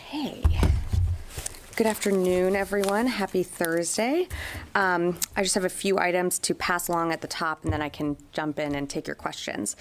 Okay. Good afternoon, everyone. Happy Thursday. I just have a few items to pass along at the top, and then I can jump in and take your questions.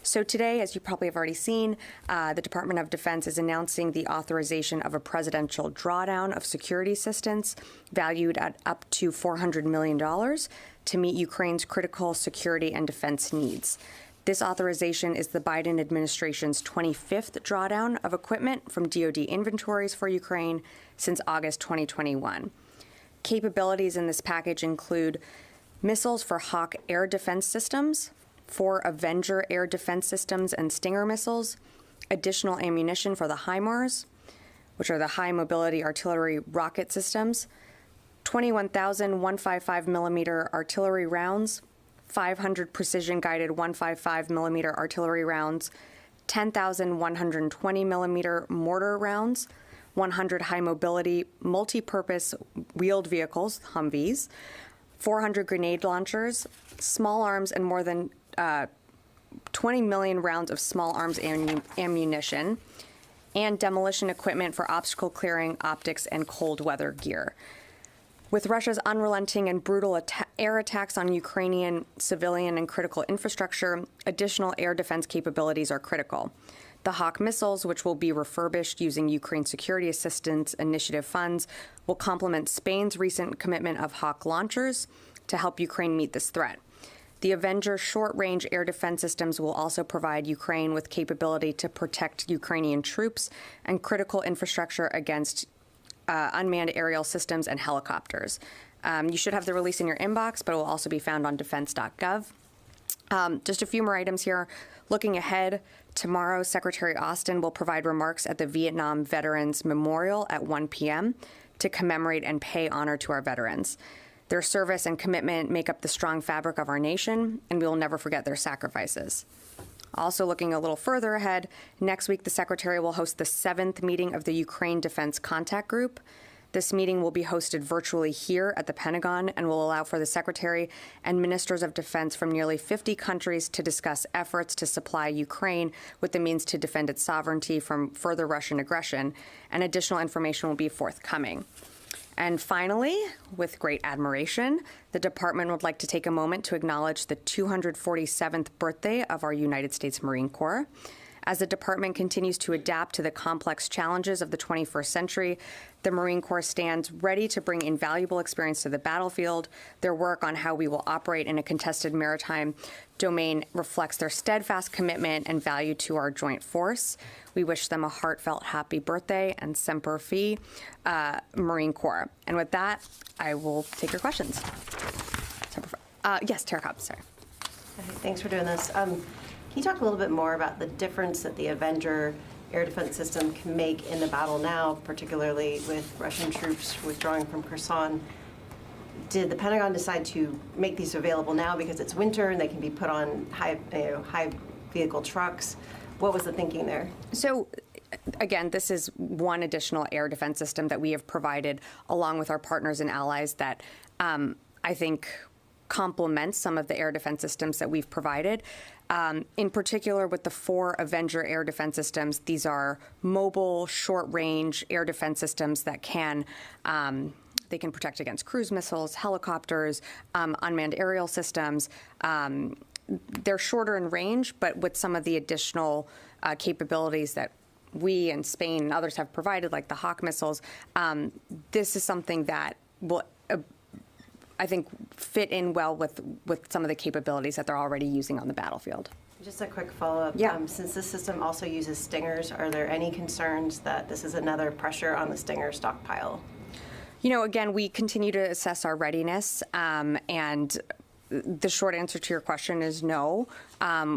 So today, as you probably have already seen, the Department of Defense is announcing the authorization of a presidential drawdown of security assistance valued at up to $400 million to meet Ukraine's critical security and defense needs. This authorization is the Biden administration's 25th drawdown of equipment from DoD inventories for Ukraine since August 2021. Capabilities in this package include missiles for Hawk air defense systems, 4 Avenger air defense systems and Stinger missiles, additional ammunition for the HIMARS, which are the high mobility artillery rocket systems, 21,000 155 millimeter artillery rounds, 500 precision-guided 155 millimeter artillery rounds, 10,000 120 millimeter mortar rounds, 100 high-mobility multi-purpose wheeled vehicles, Humvees, 400 grenade launchers, small arms, and more than 20 million rounds of small arms ammunition, and demolition equipment for obstacle clearing, optics, and cold weather gear. With Russia's unrelenting and brutal air attacks on Ukrainian civilian and critical infrastructure, additional air defense capabilities are critical. The Hawk missiles, which will be refurbished using Ukraine Security Assistance Initiative funds, will complement Spain's recent commitment of Hawk launchers to help Ukraine meet this threat. The Avenger short-range air defense systems will also provide Ukraine with capability to protect Ukrainian troops and critical infrastructure against unmanned aerial systems and helicopters. You should have the release in your inbox, but it will also be found on defense.gov. Just a few more items here. Looking ahead, tomorrow, Secretary Austin will provide remarks at the Vietnam Veterans Memorial at 1 p.m. to commemorate and pay honor to our veterans. Their service and commitment make up the strong fabric of our nation, and we will never forget their sacrifices. Also looking a little further ahead, next week the Secretary will host the 7th meeting of the Ukraine Defense Contact Group. This meeting will be hosted virtually here at the Pentagon and will allow for the Secretary and Ministers of Defense from nearly 50 countries to discuss efforts to supply Ukraine with the means to defend its sovereignty from further Russian aggression, and additional information will be forthcoming. And finally, with great admiration, the department would like to take a moment to acknowledge the 247th birthday of our United States Marine Corps. As the department continues to adapt to the complex challenges of the 21st century, the Marine Corps stands ready to bring invaluable experience to the battlefield. Their work on how we will operate in a contested maritime domain reflects their steadfast commitment and value to our joint force. We wish them a heartfelt happy birthday and Semper Fi, Marine Corps. And with that, I will take your questions. Yes, Tara Cobb, sorry. Okay, thanks for doing this. Can you talk a little bit more about the difference that the Avenger air defense system can make in the battle now, particularly with Russian troops withdrawing from Kherson? Did the Pentagon decide to make these available now because it's winter and they can be put on high vehicle trucks? What was the thinking there? So, again, this is one additional air defense system that we have provided along with our partners and allies that I think complements some of the air defense systems that we've provided. In particular, with the 4 Avenger air defense systems, these are mobile, short-range air defense systems that can they can protect against cruise missiles, helicopters, unmanned aerial systems. They're shorter in range, but with some of the additional capabilities that we and Spain and others have provided, like the Hawk missiles, this is something that will, I think, fit in well with some of the capabilities that they're already using on the battlefield. Just a quick follow-up. Yeah. Since this system also uses Stingers, are there any concerns that this is another pressure on the Stinger stockpile? You know, again, we continue to assess our readiness, and the short answer to your question is no.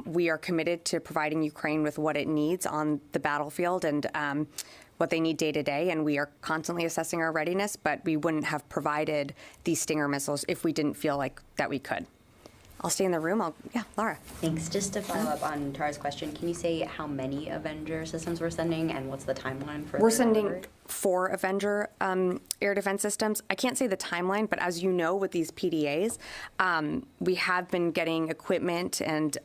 We are committed to providing Ukraine with what it needs on the battlefield and what they need day to day, and we are constantly assessing our readiness, but we wouldn't have provided these Stinger missiles if we didn't feel like that we could. I'll stay in the room. Laura. Thanks. Just to follow up on Tara's question, can you say how many Avenger systems we're sending and what's the timeline for? We're sending 4 Avenger air defense systems. I can't say the timeline, but as you know, with these PDAs, we have been getting equipment and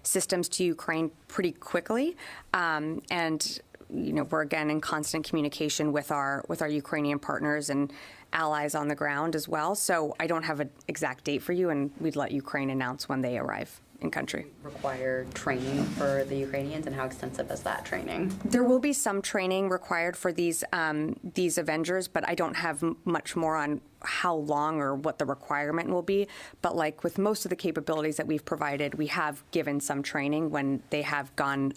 systems to Ukraine pretty quickly, and we're again in constant communication with our Ukrainian partners and allies on the ground as well. So I don't have an exact date for you, and we'd let Ukraine announce when they arrive in country. Require training for the Ukrainians, and how extensive is that training? There will be some training required for these Avengers, but I don't have much more on how long or what the requirement will be. But like with most of the capabilities that we've provided, we have given some training when they have gotten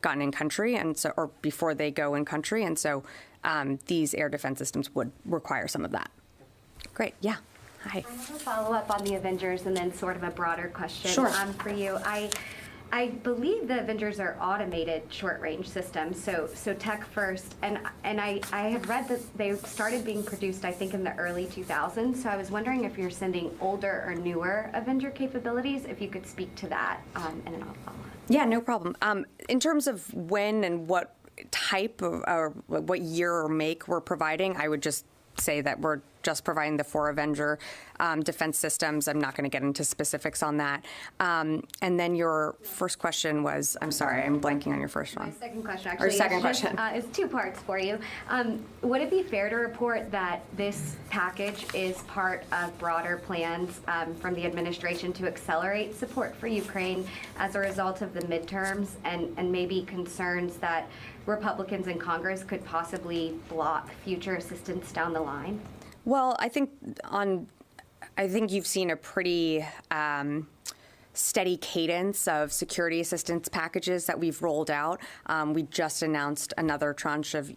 in country, and so, or before they go in country, and so these air defense systems would require some of that. Great, yeah. Hi. I have a follow-up on the Avengers and then sort of a broader question for you. I believe the Avengers are automated short-range systems, so tech first, and I have read that they started being produced, I think, in the early 2000s, so I was wondering if you're sending older or newer Avenger capabilities, if you could speak to that, and then I'll follow up. Yeah, no problem. In terms of when and what type of, or what year or make we're providing, I would just say that we're just providing the 4 Avenger defense systems. I'm not going to get into specifics on that. And then your first question was, I'm sorry, I'm blanking on your first one. My second question, actually, is 2 parts for you. Would it be fair to report that this package is part of broader plans from the administration to accelerate support for Ukraine as a result of the midterms, and maybe concerns that Republicans in Congress could possibly block future assistance down the line? Well, I think you've seen a pretty steady cadence of security assistance packages that we've rolled out. We just announced another tranche of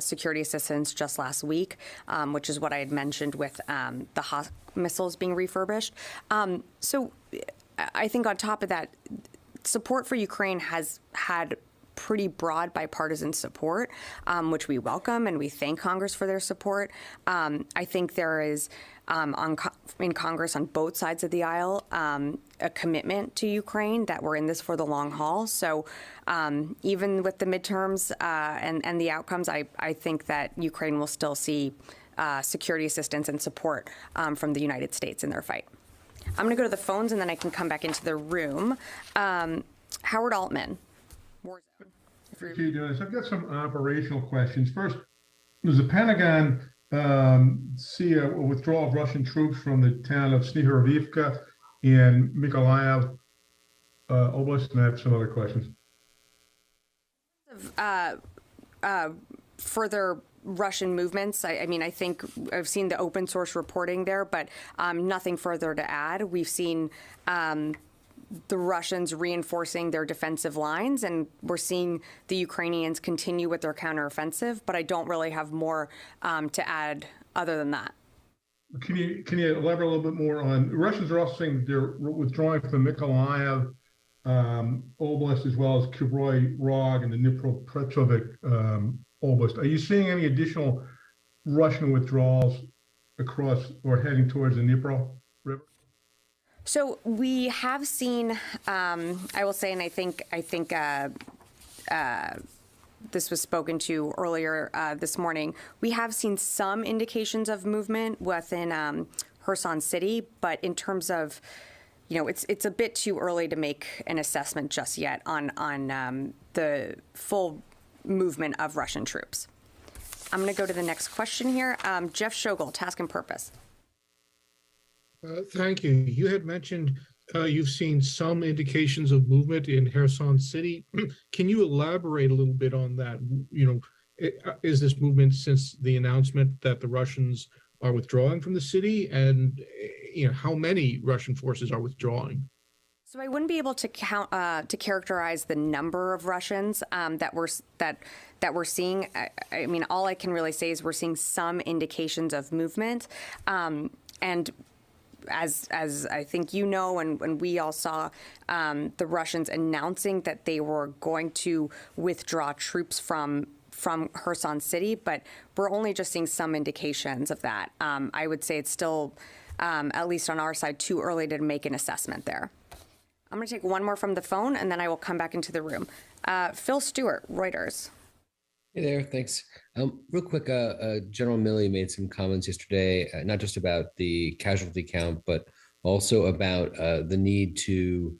security assistance just last week, which is what I had mentioned with the Hawk missiles being refurbished. So I think on top of that, support for Ukraine has had pretty broad bipartisan support, which we welcome, and we thank Congress for their support. I think there is in Congress on both sides of the aisle a commitment to Ukraine that we're in this for the long haul. So even with the midterms and the outcomes, I think that Ukraine will still see security assistance and support from the United States in their fight. I'm going to go to the phones, and then I can come back into the room. Howard Altman. Thank you, Dennis. I've got some operational questions. First, does the Pentagon see a withdrawal of Russian troops from the town of Snihorovivka in Mykolaiv Oblast? And I have some other questions. Further Russian movements, I mean, I think I've seen the open source reporting there, but nothing further to add. We've seen the Russians reinforcing their defensive lines, and we're seeing the Ukrainians continue with their counteroffensive, but I don't really have more to add other than that. Can you elaborate a little bit more on, the Russians are also saying they're withdrawing from Mykolaiv Oblast, as well as Kryvyi Rog and the Dnipropetrovsk Oblast. Are you seeing any additional Russian withdrawals across or heading towards the Dnipro River? So we have seen, I will say, and I think this was spoken to earlier this morning, we have seen some indications of movement within Kherson City, but in terms of, it's a bit too early to make an assessment just yet on the full movement of Russian troops. I'm going to go to the next question here. Jeff Shogel, Task and Purpose. Thank you. You had mentioned you've seen some indications of movement in Kherson City. Can you elaborate a little bit on that? Is this movement since the announcement that the Russians are withdrawing from the city, and how many Russian forces are withdrawing? So I wouldn't be able to count to characterize the number of Russians that we're seeing. I mean, all I can really say is we're seeing some indications of movement, and as I think and we all saw, the Russians announcing that they were going to withdraw troops from Kherson City, but we're only just seeing some indications of that. I would say it's still, at least on our side, too early to make an assessment there. I'm going to take one more from the phone, and then I will come back into the room. Phil Stewart, Reuters. Hey there, thanks. Real quick, General Milley made some comments yesterday, not just about the casualty count, but also about the need to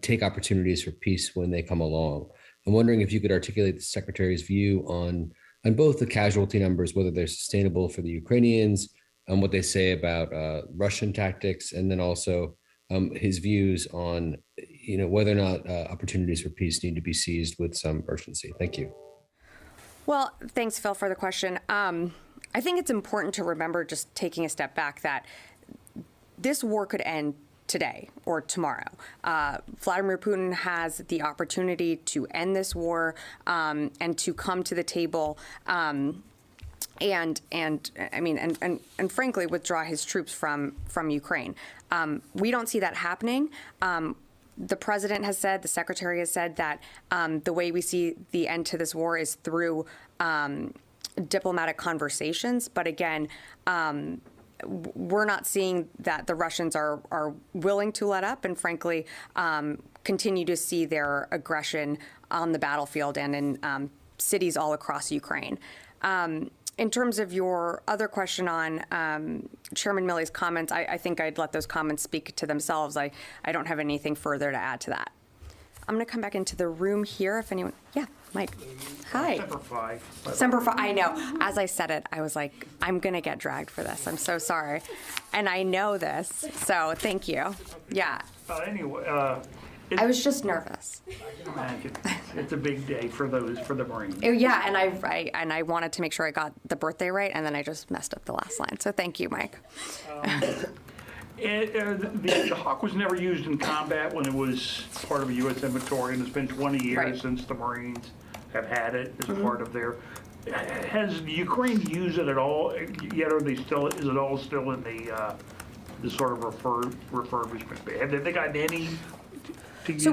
take opportunities for peace when they come along. I'm wondering if you could articulate the Secretary's view on both the casualty numbers, whether they're sustainable for the Ukrainians, and what they say about Russian tactics, and then also his views on, whether or not opportunities for peace need to be seized with some urgency. Thank you. Well, thanks, Phil, for the question. I think it's important to remember, just taking a step back, that this war could end today or tomorrow. Vladimir Putin has the opportunity to end this war and to come to the table and frankly withdraw his troops from Ukraine. We don't see that happening. The president has said, the secretary has said that the way we see the end to this war is through diplomatic conversations. But again, we're not seeing that the Russians are willing to let up and frankly continue to see their aggression on the battlefield and in cities all across Ukraine. In terms of your other question on Chairman Milley's comments, I think I'd let those comments speak to themselves. I don't have anything further to add to that. I'm going to come back into the room here if anyone, yeah, Mike. Hi. Semper Fi. Semper Fi, I know. As I said it, I was like, I'm going to get dragged for this. I'm so sorry. And I know this, so thank you. Yeah. Anyway, I was just nervous. It's a big day for the Marines. Yeah, and I wanted to make sure I got the birthday right, and then I just messed up the last line. So thank you, Mike. The Hawk was never used in combat when it was part of a U.S. inventory, and it's been 20 years Right. since the Marines have had it as part of their. Has Ukraine used it at all yet? Are they still? Is it all still in the sort of refurbishment? Have they gotten any? So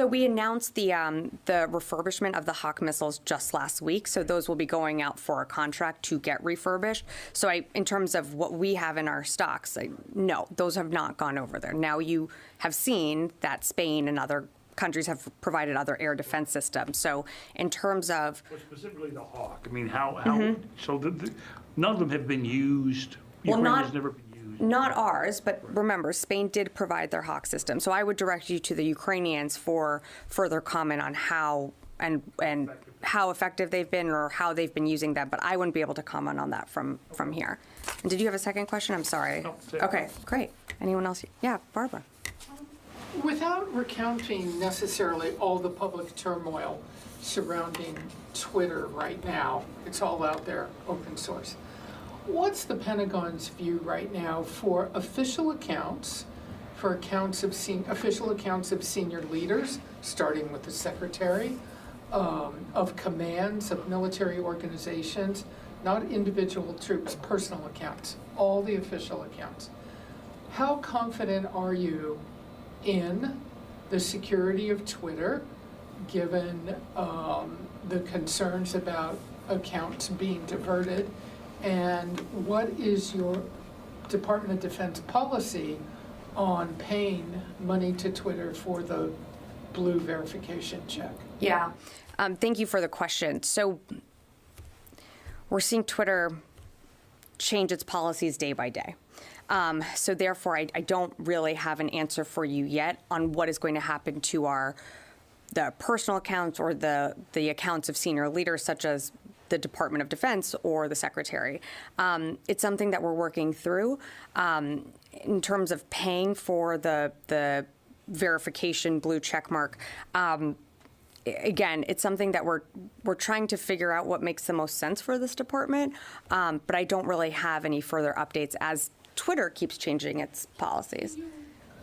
we announced the refurbishment of the Hawk missiles just last week. So those will be going out for a contract to get refurbished. So in terms of what we have in our stocks, no, those have not gone over there. Now you have seen that Spain and other countries have provided other air defense systems. So in terms of specifically the Hawk, I mean, how so none of them have been used. Well, Ukraine not- has never been used. Not ours, but remember, Spain did provide their Hawk system. So I would direct you to the Ukrainians for further comment on how and how effective they've been or how they've been using them. But I wouldn't be able to comment on that from here. And did you have a second question? I'm sorry. No, Okay, great. Anyone else? Yeah, Barbara. Without recounting necessarily all the public turmoil surrounding Twitter right now, it's all out there, open source. What's the Pentagon's view right now for official accounts, official accounts of senior leaders, starting with the secretary, of commands of military organizations, not individual troops, personal accounts, all the official accounts? How confident are you in the security of Twitter, given the concerns about accounts being diverted? And what is your Department of Defense policy on paying money to Twitter for the blue verification check? Yeah, thank you for the question. So we're seeing Twitter change its policies day by day. So therefore, I don't really have an answer for you yet on what is going to happen to the personal accounts or the accounts of senior leaders, such as the Department of Defense or the Secretary. It's something that we're working through in terms of paying for the verification blue check mark. Again, it's something that we're trying to figure out what makes the most sense for this department, but I don't really have any further updates as Twitter keeps changing its policies.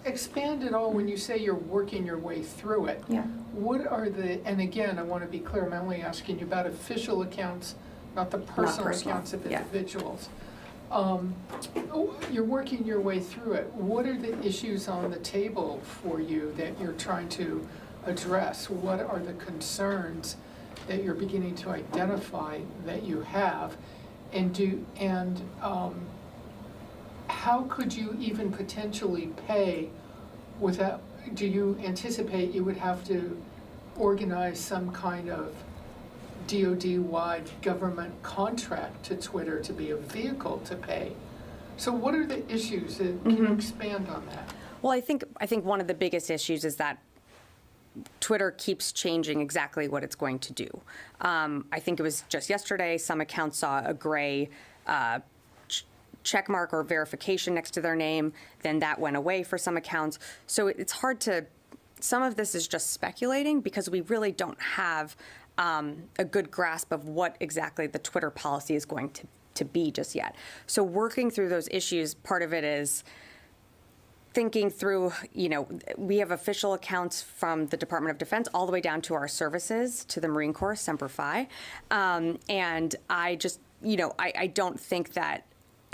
Expand it all when you say you're working your way through it. Yeah. What are and again, I want to be clear, I'm only asking you about official accounts, not the personal accounts of individuals. You're working your way through it. What are the issues on the table for you that you're trying to address? What are the concerns that you're beginning to identify that you have? And how could you even potentially pay without, do you anticipate you would have to organize some kind of DoD-wide government contract to Twitter to be a vehicle to pay? So what are the issues? Can you expand on that? Well, I think one of the biggest issues is that Twitter keeps changing exactly what it's going to do. I think it was just yesterday, some accounts saw a gray check mark or verification next to their name, then that went away for some accounts. So it's hard to, some of this is just speculating because we really don't have a good grasp of what exactly the Twitter policy is going to be just yet. So working through those issues, part of it is thinking through, we have official accounts from the Department of Defense all the way down to our services, to the Marine Corps, Semper Fi. And I just, I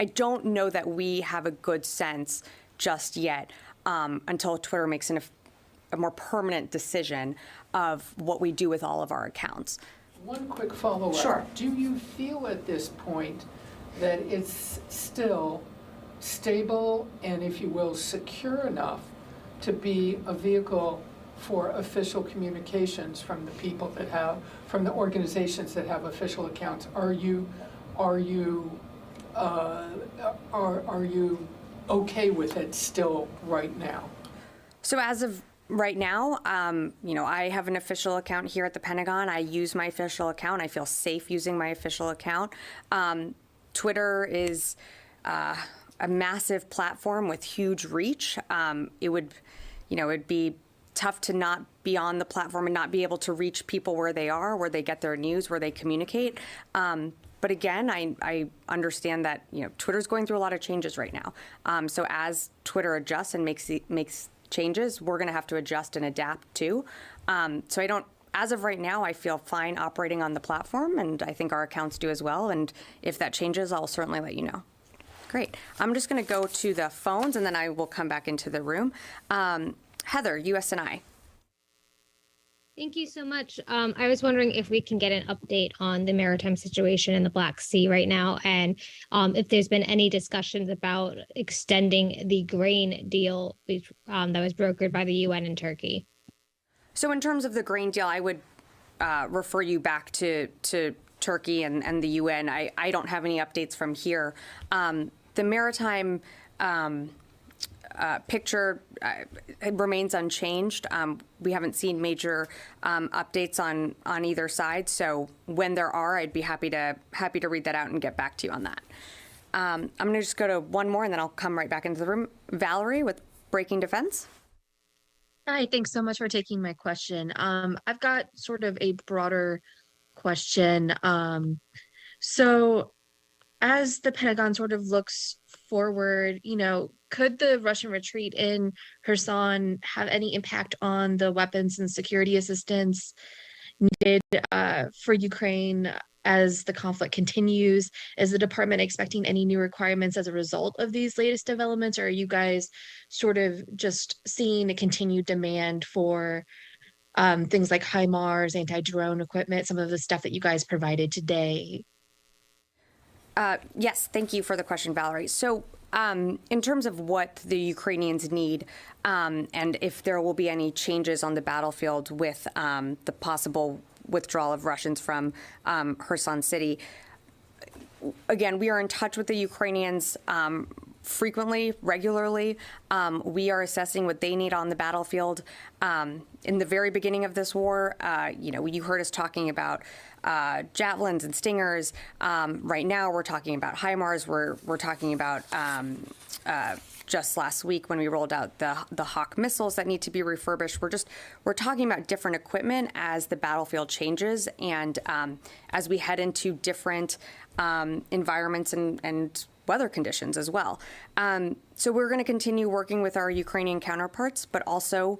don't know that we have a good sense just yet until Twitter makes a more permanent decision of what we do with all of our accounts. One quick follow-up. Sure. Do you feel at this point that it's still stable and, if you will, secure enough to be a vehicle for official communications from the people that have, from the organizations that have official accounts? Are you okay with it still right now? So as of right now, I have an official account here at the Pentagon. I use my official account. I feel safe using my official account. Twitter is a massive platform with huge reach. It'd be tough to not be on the platform and not be able to reach people where they are, where they get their news, where they communicate. But again, I understand that Twitter's going through a lot of changes right now. So as Twitter adjusts and makes changes, we're going to have to adjust and adapt too. So as of right now, I feel fine operating on the platform, and I think our accounts do as well. And if that changes, I'll certainly let you know. Great. I'm just going to go to the phones, and then I will come back into the room. Heather, USNI. Thank you so much. I was wondering if we can get an update on the maritime situation in the Black Sea right now, and if there's been any discussions about extending the grain deal that was brokered by the UN and Turkey. So in terms of the grain deal, I would refer you back to Turkey and the UN. I don't have any updates from here. The maritime picture remains unchanged. We haven't seen major updates on either side. So when there are, I'd be happy to read that out and get back to you on that. I'm going to just go to one more, and then I'll come right back into the room. Valerie with Breaking Defense. Hi, thanks so much for taking my question. I've got sort of a broader question. So as the Pentagon sort of looks forward, could the Russian retreat in Kherson have any impact on the weapons and security assistance needed for Ukraine as the conflict continues? Is the department expecting any new requirements as a result of these latest developments, or are you guys sort of just seeing a continued demand for things like HIMARS, anti-drone equipment, some of the stuff that you guys provided today? Yes, thank you for the question, Valerie. So in terms of what the Ukrainians need and if there will be any changes on the battlefield with the possible withdrawal of Russians from Kherson City, again, we are in touch with the Ukrainians frequently, regularly. We are assessing what they need on the battlefield. In the very beginning of this war, you heard us talking about javelins and stingers. Right now, we're talking about HIMARS. We're talking about just last week when we rolled out the Hawk missiles that need to be refurbished. We're talking about different equipment as the battlefield changes and as we head into different environments and weather conditions as well. So we're going to continue working with our Ukrainian counterparts, but also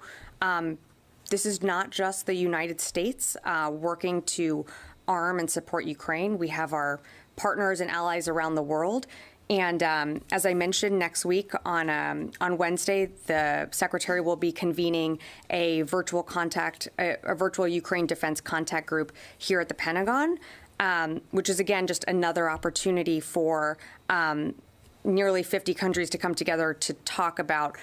this is not just the United States working to arm and support Ukraine. We have our partners and allies around the world. And as I mentioned, next week on Wednesday, the Secretary will be convening a virtual Ukraine defense contact group here at the Pentagon, which is, again, just another opportunity for nearly 50 countries to come together to talk about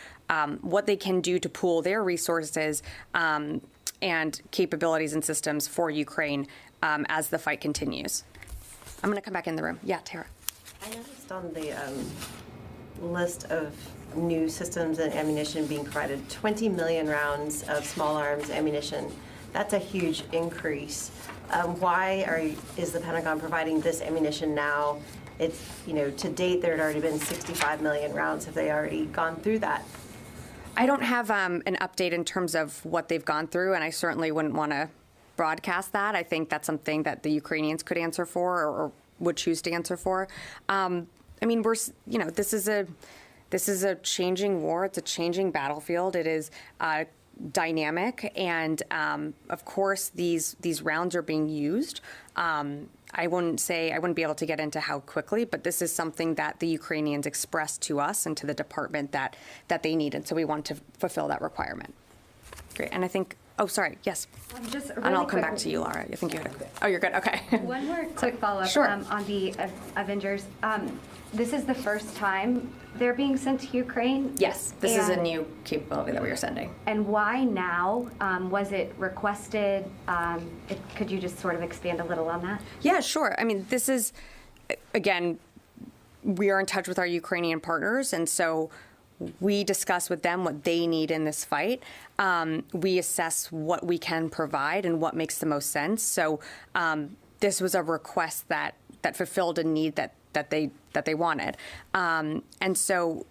what they can do to pool their resources and capabilities and systems for Ukraine as the fight continues. I'm going to come back in the room. Yeah, Tara. I noticed on the list of new systems and ammunition being provided, 20 million rounds of small arms ammunition. That's a huge increase. Why is the Pentagon providing this ammunition now? It's, to date, there had already been 65 million rounds. Have they already gone through that? I don't have an update in terms of what they've gone through, and I certainly wouldn't want to broadcast that. I think that's something that the Ukrainians could answer for or would choose to answer for. I mean, this is a changing war. It's a changing battlefield. It is dynamic, and of course, these rounds are being used. I wouldn't be able to get into how quickly, but this is something that the Ukrainians expressed to us and to the department that they needed. So we want to fulfill that requirement. Great, and I think. Oh, sorry. Yes. Just really and I'll come quick. back to you, Laura. I think you had a. Oh, you're good. Okay. One more quick follow-up Sure. On the Avengers. This is the first time they're being sent to Ukraine? Yes, this is a new capability that we are sending. And why now? Was it requested? Could you just sort of expand a little on that? Yeah, sure. I mean, this is, again, we are in touch with our Ukrainian partners, and so we discuss with them what they need in this fight. We assess what we can provide and what makes the most sense. So this was a request that fulfilled a need that they wanted. And so,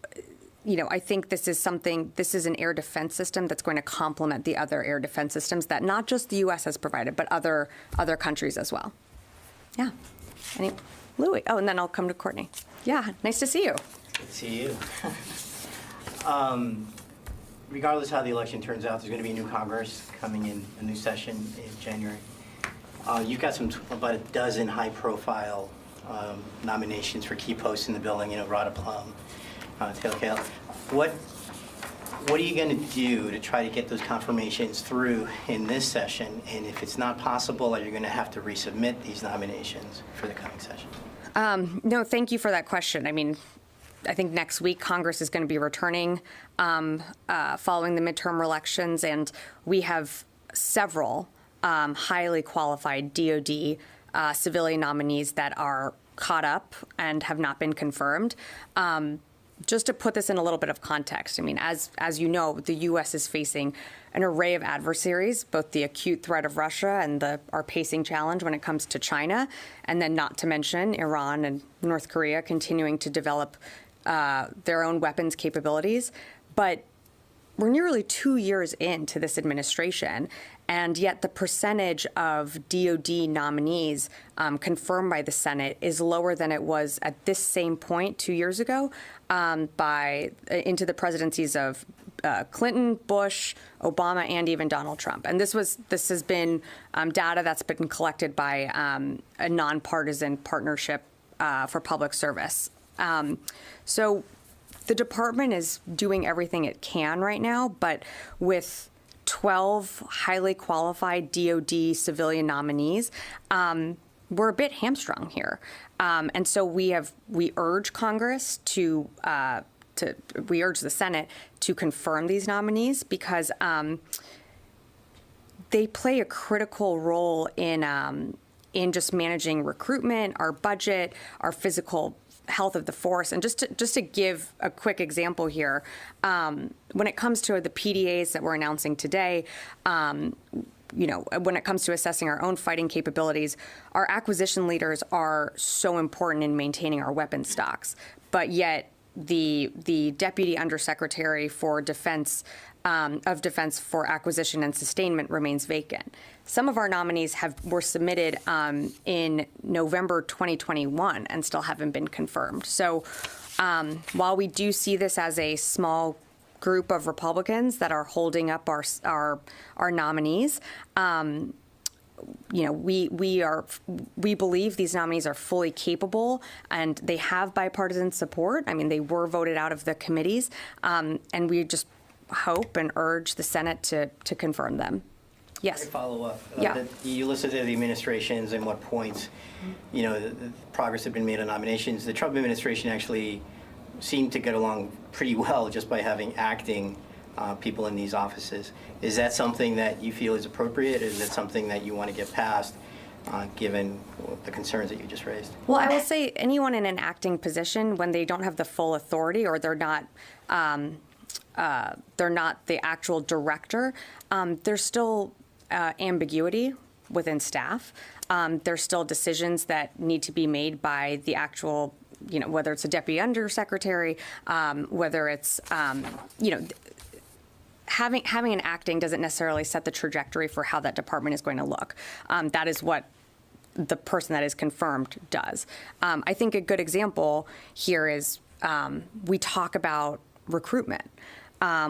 I think this is an air defense system that's going to complement the other air defense systems that not just the U.S. has provided, but other countries as well. Yeah. Louis. Oh, and then I'll come to Courtney. Yeah, nice to see you. Good to see you. Regardless how the election turns out, there's going to be a new Congress coming in, a new session in January. You've got about a dozen high-profile nominations for key posts in the building. Rhoda Plum, Taylor Kale. What are you going to do to try to get those confirmations through in this session? And if it's not possible, are you going to have to resubmit these nominations for the coming session? No, thank you for that question. I mean, I think next week Congress is going to be returning following the midterm elections, and we have several highly qualified DoD civilian nominees that are caught up and have not been confirmed. Just to put this in a little bit of context, I mean, as you know, the U.S. is facing an array of adversaries, both the acute threat of Russia and our pacing challenge when it comes to China, and then not to mention Iran and North Korea continuing to develop their own weapons capabilities. But we're nearly 2 years into this administration, and yet the percentage of DoD nominees confirmed by the Senate is lower than it was at this same point 2 years ago into the presidencies of Clinton, Bush, Obama, and even Donald Trump. And this has been data that's been collected by a nonpartisan partnership for public service. So the department is doing everything it can right now, but with 12 highly qualified DoD civilian nominees, we're a bit hamstrung here. And so we urge Congress we urge the Senate to confirm these nominees because they play a critical role in just managing recruitment, our budget, our physical health of the force. And just to give a quick example here, when it comes to the PDAs that we're announcing today, when it comes to assessing our own fighting capabilities, our acquisition leaders are so important in maintaining our weapon stocks. But yet the Deputy Undersecretary for Defense for Acquisition and Sustainment remains vacant. Some of our nominees were submitted in November 2021 and still haven't been confirmed. So while we do see this as a small group of Republicans that are holding up our nominees, we believe these nominees are fully capable and they have bipartisan support. I mean, they were voted out of the committees, and we just hope and urge the Senate to confirm them. Yes. Follow up. Yeah. You listed the administrations and what points, the progress had been made on nominations. The Trump administration actually seemed to get along pretty well just by having acting people in these offices. Is that something that you feel is appropriate? Is that something that you want to get past? given the concerns that you just raised? Well, I will say anyone in an acting position, when they don't have the full authority or they're not the actual director, there's still ambiguity within staff. There's still decisions that need to be made by the actual, whether it's a deputy undersecretary, whether it's, having an acting doesn't necessarily set the trajectory for how that department is going to look. That is what the person that is confirmed does. I think a good example here is we talk about recruitment.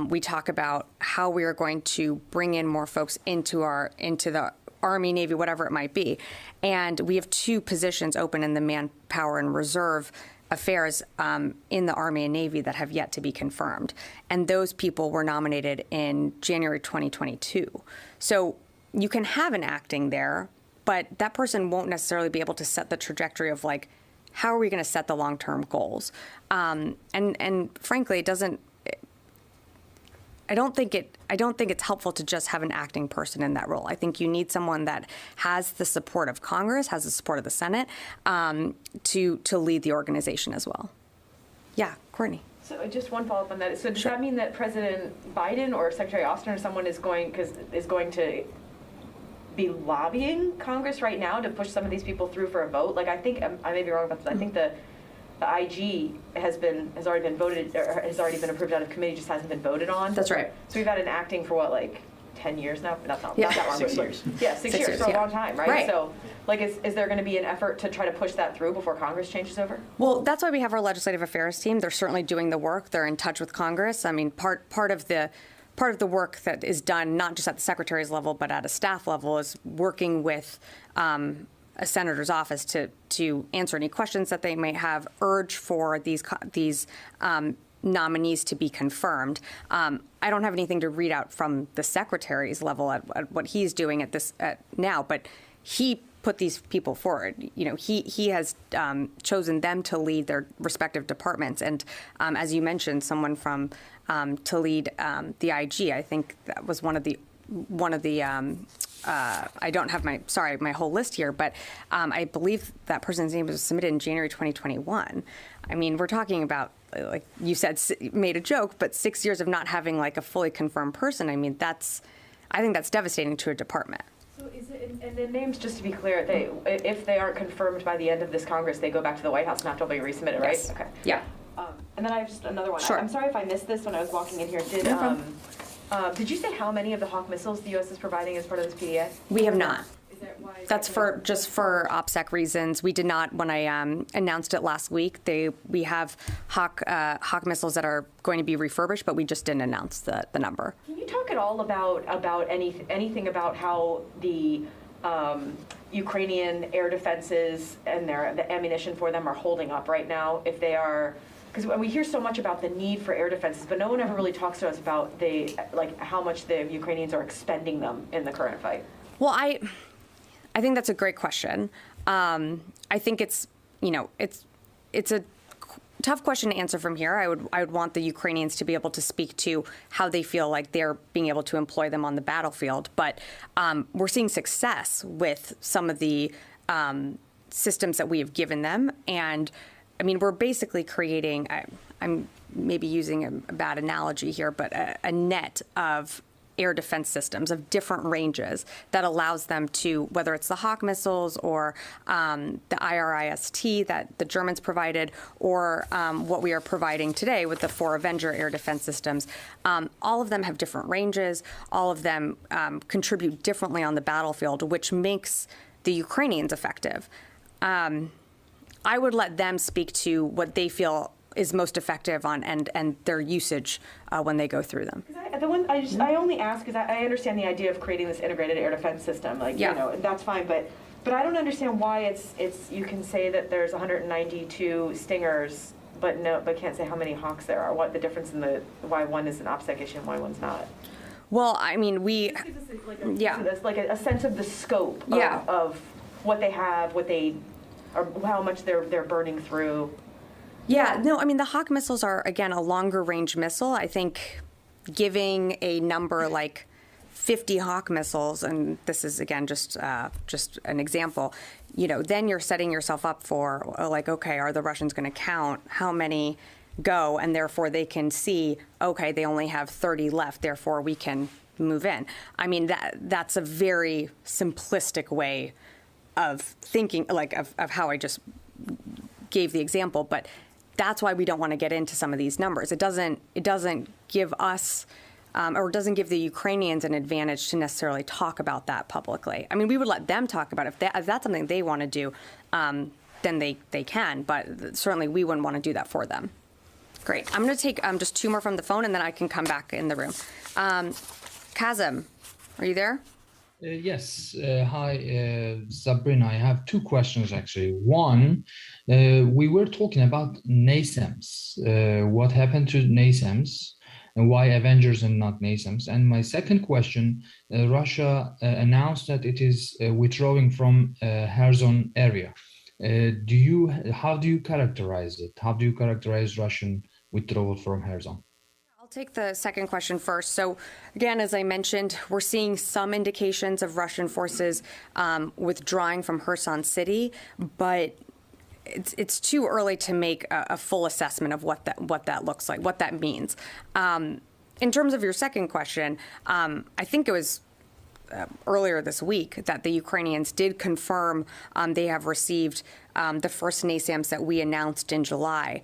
We talk about how we are going to bring in more folks into the Army, Navy, whatever it might be. And we have 2 positions open in the manpower and reserve affairs in the Army and Navy that have yet to be confirmed. And those people were nominated in January 2022. So you can have an acting there, but that person won't necessarily be able to set the trajectory of how are we going to set the long-term goals? And frankly, it doesn't. I don't think it's helpful to just have an acting person in that role. I think you need someone that has the support of Congress, has the support of the Senate, to lead the organization as well. Yeah, Courtney. So just one follow-up on that. So does that mean that President Biden or Secretary Austin or someone is going to be lobbying Congress right now to push some of these people through for a vote? I think I may be wrong about this. I think the IG has already been voted, or has already been approved out of committee, just hasn't been voted on. That's right. So we've had an acting for 10 years now? Not that long. 6 years. Yeah, 6 years, for a long time, right? Right. So, is there going to be an effort to try to push that through before Congress changes over? Well, that's why we have our legislative affairs team. They're certainly doing the work. They're in touch with Congress. I mean, part of the work that is done, not just at the secretary's level, but at a staff level, is working with a senator's office to answer any questions that they may have, urge for these nominees to be confirmed. I don't have anything to read out from the secretary's level at what he's doing now, but he put these people forward. He has chosen them to lead their respective departments, and as you mentioned, someone from to lead the IG. I think that was one of the. I don't have my whole list here, but I believe that person's name was submitted in January 2021. I mean, we're talking about, like you said, made a joke, but 6 years of not having a fully confirmed person. I mean, I think that's devastating to a department. So is it, and the names, just to be clear, if they aren't confirmed by the end of this Congress, they go back to the White House and have to be resubmitted, right? Yes. Okay. Yeah. And then I have just another one. Sure. I'm sorry if I missed this when I was walking in here. Did you say how many of the Hawk missiles the U.S. is providing as part of this PDA? We have not. That's for just for OPSEC reasons. We did not, when I announced it last week, we have Hawk missiles that are going to be refurbished, but we just didn't announce the number. Can you talk at all about anything about how the Ukrainian air defenses and the ammunition for them are holding up right now? If they are, because we hear so much about the need for air defenses, but no one ever really talks to us about how much the Ukrainians are expending them in the current fight. Well, I think that's a great question. I think it's a tough question to answer from here. I would want the Ukrainians to be able to speak to how they feel like they're being able to employ them on the battlefield. But we're seeing success with some of the systems that we have given them. And I mean, we're basically creating, I'm maybe using a bad analogy here, but a net of air defense systems of different ranges that allows them to, whether it's the Hawk missiles or the IRIS-T that the Germans provided, or what we are providing today with the 4 Avenger air defense systems. All of them have different ranges. All of them contribute differently on the battlefield, which makes the Ukrainians effective. I would let them speak to what they feel is most effective on and their usage when they go through them. I only ask because I understand the idea of creating this integrated air defense system, that's fine, but I don't understand why it's you can say that there's 192 Stingers, but can't say how many Hawks there are. What the difference in why one is an OPSEC issue and why one's not? Well, I mean, a sense of the scope of what they have, or how much they're burning through. Yeah, no, I mean, the Hawk missiles are, again, a longer range missile. I think giving a number like 50 Hawk missiles, and this is again just an example, then you're setting yourself up for like, okay, are the Russians going to count how many go, and therefore they can see, okay, they only have 30 left, therefore we can move in. I mean, that's a very simplistic way of thinking, like of how I just gave the example, but that's why we don't want to get into some of these numbers. It doesn't give us or doesn't give the Ukrainians an advantage to necessarily talk about that publicly. I mean, we would let them talk about it. If that's something they want to do, then they can, but certainly we wouldn't want to do that for them. Great. I'm going to take just two more from the phone, and then I can come back in the room. Kazim, are you there? Yes. Hi, Sabrina. I have two questions, actually. One, we were talking about NASAMS. What happened to NASAMS and why Avengers and not NASAMS? And my second question, Russia announced that it is withdrawing from Kherson area. How do you characterize it? How do you characterize Russian withdrawal from Kherson? I'll take the second question first. So again, as I mentioned, we're seeing some indications of Russian forces withdrawing from Kherson City, but it's too early to make a full assessment of what that looks like, what that means. In terms of your second question, I think it was earlier this week that the Ukrainians did confirm they have received the first NASAMS that we announced in July.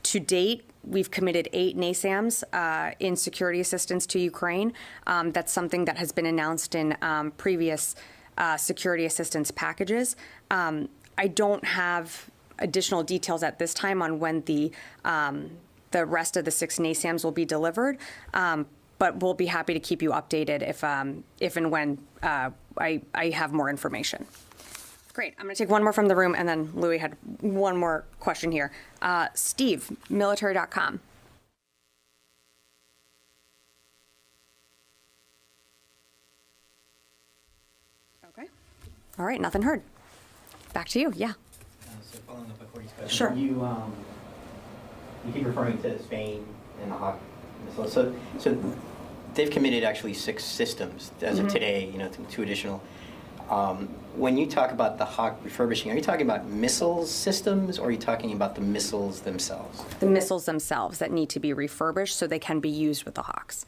To date, we've committed 8 NASAMS in security assistance to Ukraine. That's something that has been announced in previous security assistance packages. I don't have additional details at this time on when the rest of the 6 NASAMS will be delivered. But we'll be happy to keep you updated if and when I have more information. Great. I'm going to take one more from the room, and then Louis had one more question here. Steve, military.com. Okay. All right. Nothing heard. Back to you. Yeah. So following up on Courtney's question, sure. You keep referring to Spain and the Hawk missiles. So they've committed actually 6 systems as of today. 2 additional. When you talk about the Hawk refurbishing, are you talking about missiles systems, or are you talking about the missiles themselves? The missiles themselves that need to be refurbished so they can be used with the Hawks.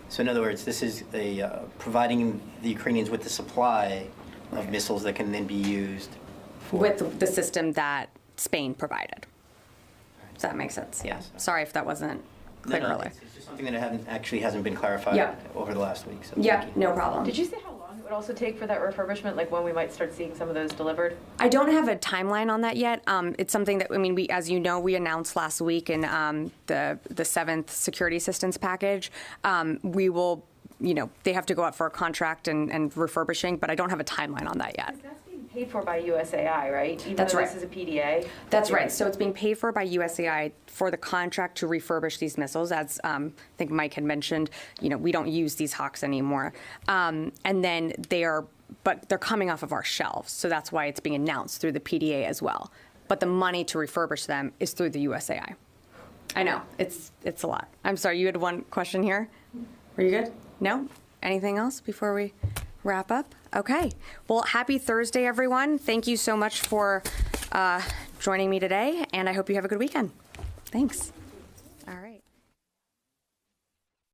So in other words, this is providing the Ukrainians with the supply of missiles that can then be used with the system that Spain provided. Does that make sense? Yeah. Sorry if that wasn't clear earlier. It's just something that hasn't been clarified over the last week. So no problem. Did you say how long it would also take for that refurbishment, like when we might start seeing some of those delivered? I don't have a timeline on that yet. It's something that, we, as you know, we announced last week in the 7th security assistance package. We will, they have to go out for a contract and refurbishing, but I don't have a timeline on that yet. That's being paid for by USAI, right? Even That's though right. This is a PDA. That's right. So it's being paid for by USAI for the contract to refurbish these missiles. As I think Mike had mentioned, we don't use these Hawks anymore. And then but they're coming off of our shelves. So that's why it's being announced through the PDA as well. But the money to refurbish them is through the USAI. I know, it's a lot. I'm sorry, you had one question here? Were you good? No? Anything else before we wrap up? Okay. Well, happy Thursday, everyone. Thank you so much for joining me today, and I hope you have a good weekend. Thanks.